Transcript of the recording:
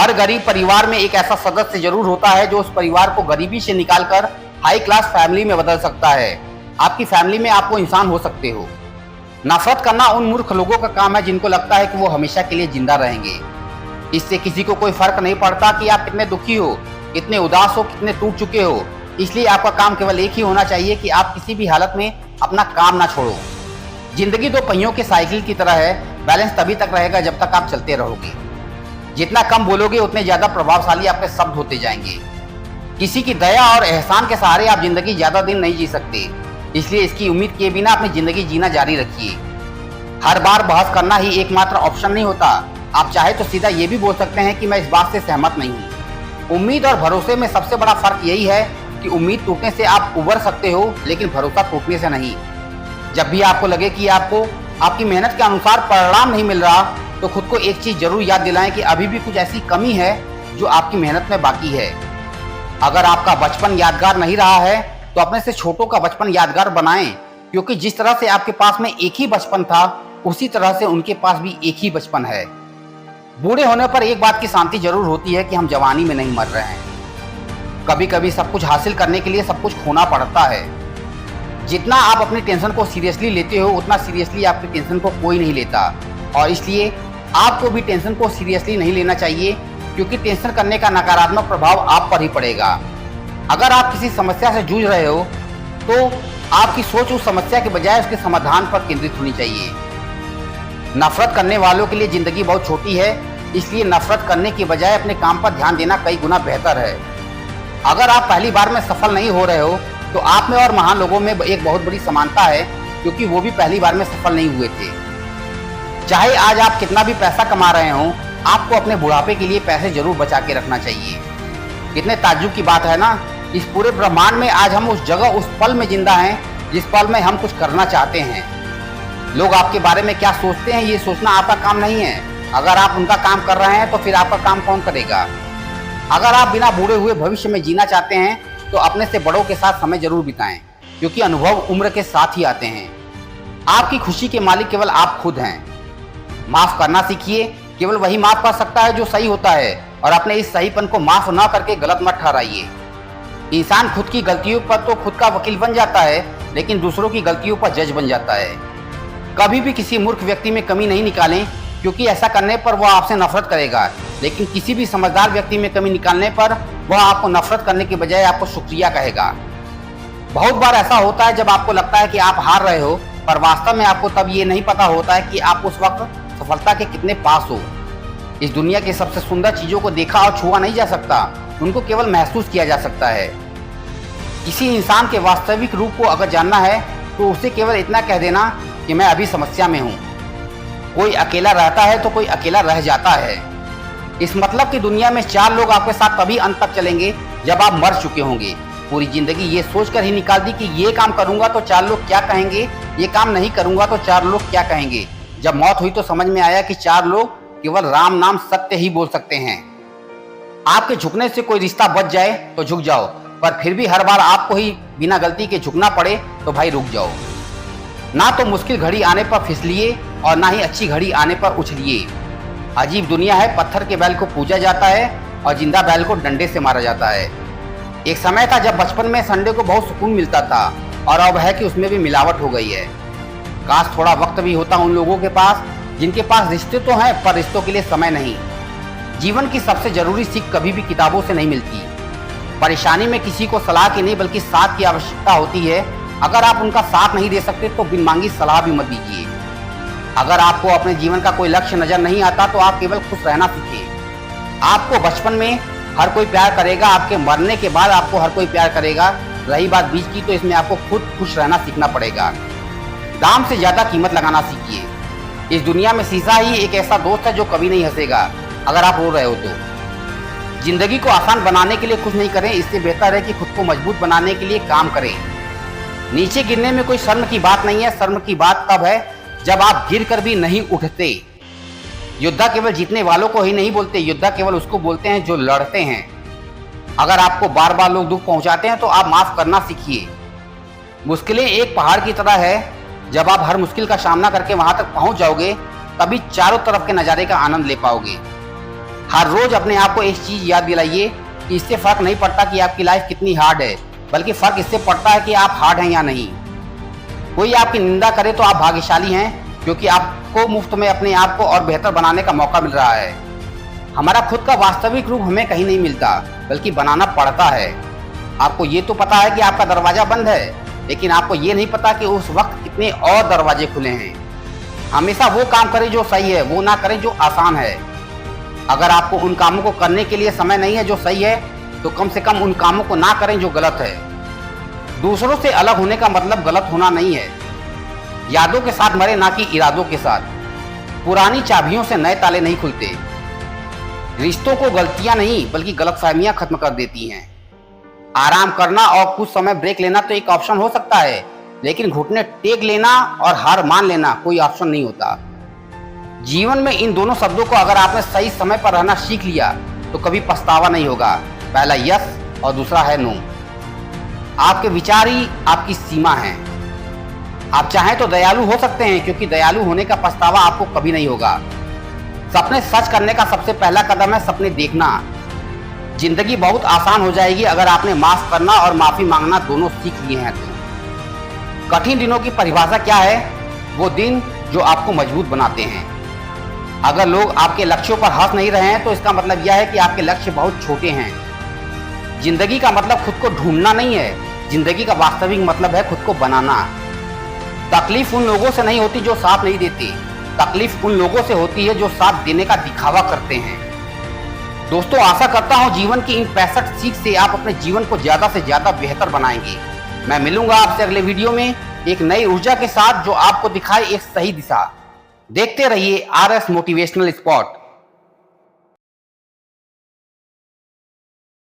हर गरीब परिवार में एक ऐसा सदस्य जरूर होता है जो उस परिवार को गरीबी से निकालकर हाई क्लास फैमिली में बदल सकता है। आपकी फैमिली में आप वो इंसान हो सकते हो। नफरत करना उन मूर्ख लोगों का काम है जिनको लगता है कि वो हमेशा के लिए जिंदा रहेंगे। इससे किसी को कोई फर्क नहीं पड़ता कि आप कितने दुखी हो, कितने उदास हो, कितने टूट चुके हो। इसलिए आपका काम केवल एक ही होना चाहिए कि आप किसी भी हालत में अपना काम ना छोड़ो। जिंदगी दो पहियों के साइकिल की तरह है, बैलेंस तभी तक रहेगा जब तक आप चलते रहोगे। जितना कम बोलोगे उतने ज्यादा प्रभावशाली आपके शब्द होते जाएंगे। किसी की दया और एहसान के सहारे आप जिंदगी ज्यादा दिन नहीं जी सकते, इसलिए इसकी उम्मीद किए बिना अपनी जिंदगी जीना जारी रखिए। हर बार बहस करना ही एकमात्र ऑप्शन नहीं होता। आप चाहे तो सीधा ये भी बोल सकते हैं कि मैं इस बात से सहमत नहीं हूँ। उम्मीद और भरोसे में सबसे बड़ा फर्क यही है कि उम्मीद टूटने से आप उबर सकते हो, लेकिन भरोसा टूटने से नहीं। जब भी आपको लगे कि आपको आपकी मेहनत के अनुसार परिणाम नहीं मिल रहा, तो खुद को एक चीज जरूर याद दिलाएं कि अभी भी कुछ ऐसी कमी है जो आपकी मेहनत में बाकी है। अगर आपका बचपन यादगार नहीं रहा है तो अपने से छोटों का बचपन यादगार बनाएं, क्योंकि जिस तरह से आपके पास में एक ही बचपन था, उसी तरह से उनके पास भी एक ही बचपन है। बूढ़े होने पर एक बात की शांति जरूर होती है कि हम जवानी में नहीं मर रहे हैं। कभी कभी सब कुछ हासिल करने के लिए सब कुछ खोना पड़ता है। जितना आप अपनी टेंशन को सीरियसली लेते हो, उतना सीरियसली आपकी टेंशन को कोई नहीं लेता, और इसलिए आपको भी टेंशन को सीरियसली नहीं लेना चाहिए, क्योंकि टेंशन करने का नकारात्मक प्रभाव आप पर ही पड़ेगा। अगर आप किसी समस्या से जूझ रहे हो तो आपकी सोच उस समस्या के बजाय उसके समाधान पर केंद्रित होनी चाहिए। नफरत करने वालों के लिए जिंदगी बहुत छोटी है, इसलिए नफरत करने के बजाय अपने काम पर ध्यान देना कई गुना बेहतर है। अगर आप पहली बार में सफल नहीं हो रहे हो तो आप में और महान लोगों में एक बहुत बड़ी समानता है, क्योंकि वो भी पहली बार में सफल नहीं हुए थे। चाहे आज आप कितना भी पैसा कमा रहे हो, आपको अपने बुढ़ापे के लिए पैसे जरूर बचा के रखना चाहिए। कितने ताज्जुब की बात है ना, इस पूरे ब्रह्मांड में आज हम उस जगह, उस पल में जिंदा हैं जिस पल में हम कुछ करना चाहते हैं। लोग आपके बारे में क्या सोचते हैं, ये सोचना आपका काम नहीं है। अगर आप उनका काम कर रहे हैं तो फिर आपका काम कौन करेगा। अगर आप बिना बूढ़े हुए भविष्य में जीना चाहते हैं तो अपने से बड़ों के साथ समय जरूर बिताएं, क्योंकि अनुभव उम्र के साथ ही आते हैं। आपकी खुशी के मालिक केवल आप खुद हैं। माफ करना सीखिए, केवल वही माफ कर सकता है जो सही होता है, और अपने इस सहीपन को माफ न करके गलत मत ठहराइए। इंसान खुद की गलतियों पर तो खुद का वकील बन जाता है, लेकिन दूसरों की गलतियों पर जज बन जाता है। कभी भी किसी मूर्ख व्यक्ति में कमी नहीं निकालें, क्योंकि ऐसा करने पर वह आपसे नफरत करेगा, लेकिन किसी भी समझदार व्यक्ति में कमी निकालने पर वह आपको नफरत करने के बजाय आपको शुक्रिया कहेगा। बहुत बार ऐसा होता है जब आपको लगता है कि आप हार रहे हो, पर वास्तव में आपको तब ये नहीं पता होता है कि आप उस वक्त सफलता के कितने पास हो। इस दुनिया की सबसे सुंदर चीजों को देखा और छुआ नहीं जा सकता, उनको केवल महसूस किया जा सकता है। किसी इंसान के वास्तविक रूप को अगर जानना है तो उसे केवल इतना कह देना कि मैं अभी समस्या में हूँ। कोई अकेला रहता है तो कोई अकेला रह जाता है। इस मतलब की दुनिया में चार लोग आपके साथ तभी अंत तक चलेंगे जब आप मर चुके होंगे। पूरी जिंदगी ये सोचकर ही निकाल दी कि ये काम करूंगा तो चार लोग क्या कहेंगे, ये काम नहीं करूंगा तो चार लोग क्या कहेंगे। जब मौत हुई तो समझ में आया कि चार लोग केवल राम नाम सत्य ही बोल सकते हैं। आपके झुकने से कोई रिश्ता बच जाए तो झुक जाओ, पर फिर भी हर बार आपको ही बिना गलती के झुकना पड़े तो भाई रुक जाओ। ना तो मुश्किल घड़ी आने पर फिसलिए और ना ही अच्छी घड़ी आने पर उछलिए। अजीब दुनिया है, पत्थर के बैल को पूजा जाता है और जिंदा बैल को डंडे से मारा जाता है। एक समय था जब बचपन में संडे को बहुत सुकून मिलता था, और अब है कि उसमें भी मिलावट हो गई है। काश थोड़ा वक्त भी होता उन लोगों के पास जिनके पास रिश्ते तो हैं पर रिश्तों के लिए समय नहीं। जीवन की सबसे जरूरी सीख कभी भी किताबों से नहीं मिलती। परेशानी में किसी को सलाह की नहीं बल्कि साथ की आवश्यकता होती है। अगर आप उनका साथ नहीं दे सकते तो बिन मांगी सलाह भी मत दीजिए। अगर आपको अपने जीवन का कोई लक्ष्य नजर नहीं आता तो आप केवल खुश रहना सीखिए। आपको बचपन में हर कोई प्यार करेगा, आपके मरने के बाद आपको हर कोई प्यार करेगा। रही बात बीच की, तो इसमें आपको खुद खुश रहना सीखना पड़ेगा। दाम से ज्यादा कीमत लगाना सीखिए। इस दुनिया में शीशा ही एक ऐसा दोस्त है जो कभी नहीं हंसेगा अगर आप रो रहे हो तो। जिंदगी को आसान बनाने के लिए कुछ नहीं करें, इससे बेहतर है कि खुद को मजबूत बनाने के लिए काम करें। नीचे गिरने में कोई शर्म की बात नहीं है। शर्म की बात तब है जब आप गिर कर भी नहीं उठते। योद्धा केवल जीतने वालों को ही नहीं बोलते, योद्धा केवल उसको बोलते हैं जो लड़ते हैं। अगर आपको बार बार लोग दुख पहुंचाते हैं तो आप माफ करना सीखिए। मुश्किलें एक पहाड़ की तरह है, जब आप हर मुश्किल का सामना करके वहां तक पहुंच जाओगे तभी चारों तरफ के नज़ारे का आनंद ले पाओगे। हर रोज अपने आप को एक चीज याद दिलाइए कि इससे फर्क नहीं पड़ता कि आपकी लाइफ कितनी हार्ड है, बल्कि फर्क इससे पड़ता है कि आप हार्ड हैं या नहीं। कोई आपकी निंदा करे तो आप भाग्यशाली हैं, क्योंकि आपको मुफ्त में अपने आप को और बेहतर बनाने का मौका मिल रहा है। हमारा खुद का वास्तविक रूप हमें कहीं नहीं मिलता, बल्कि बनाना पड़ता है। आपको ये तो पता है कि आपका दरवाजा बंद है, लेकिन आपको ये नहीं पता कि उस वक्त कितने और दरवाजे खुले हैं। हमेशा वो काम करें जो सही है, वो ना करें जो आसान है। अगर आपको उन कामों को करने के लिए समय नहीं है जो सही है, तो कम से कम उन कामों को ना करें जो गलत है। दूसरों से अलग होने का मतलब गलत होना नहीं है। यादों के साथ मरे, ना कि इरादों के साथ। पुरानी चाबियों से नए ताले नहीं खुलते। रिश्तों को गलतियां नहीं, बल्कि गलतफहमियां खत्म कर देती हैं। आराम करना और कुछ समय ब्रेक लेना तो एक ऑप्शन हो सकता है, लेकिन घुटने टेक लेना और हार मान लेना कोई ऑप्शन नहीं होता। जीवन में इन दोनों शब्दों को अगर आपने सही समय पर रहना सीख लिया तो कभी पछतावा नहीं होगा। पहला यस और दूसरा है नो। आपके विचार ही आपकी सीमा है। आप चाहें तो दयालु हो सकते हैं, क्योंकि दयालु होने का पछतावा आपको कभी नहीं होगा। सपने सच करने का सबसे पहला कदम है सपने देखना। जिंदगी बहुत आसान हो जाएगी अगर आपने माफ करना और माफी मांगना दोनों सीख लिए हैं तो। कठिन दिनों की परिभाषा क्या है? वो दिन जो आपको मजबूत बनाते हैं। अगर लोग आपके लक्ष्यों पर हंस नहीं रहे हैं तो इसका मतलब यह है कि आपके लक्ष्य बहुत छोटे हैं। जिंदगी का मतलब खुद को ढूंढना नहीं है, जिंदगी का वास्तविक मतलब है खुद को बनाना। तकलीफ उन लोगों से नहीं होती जो साथ नहीं देते, तकलीफ उन लोगों से होती है जो साथ देने का दिखावा करते हैं। दोस्तों, आशा करता हूं जीवन की इन 65 सीख से आप अपने जीवन को ज्यादा से ज्यादा बेहतर बनाएंगे। मैं मिलूंगा आपसे अगले वीडियो में एक नई ऊर्जा के साथ जो आपको दिखाए एक सही दिशा। देखते रहिए RS मोटिवेशनल स्पॉट।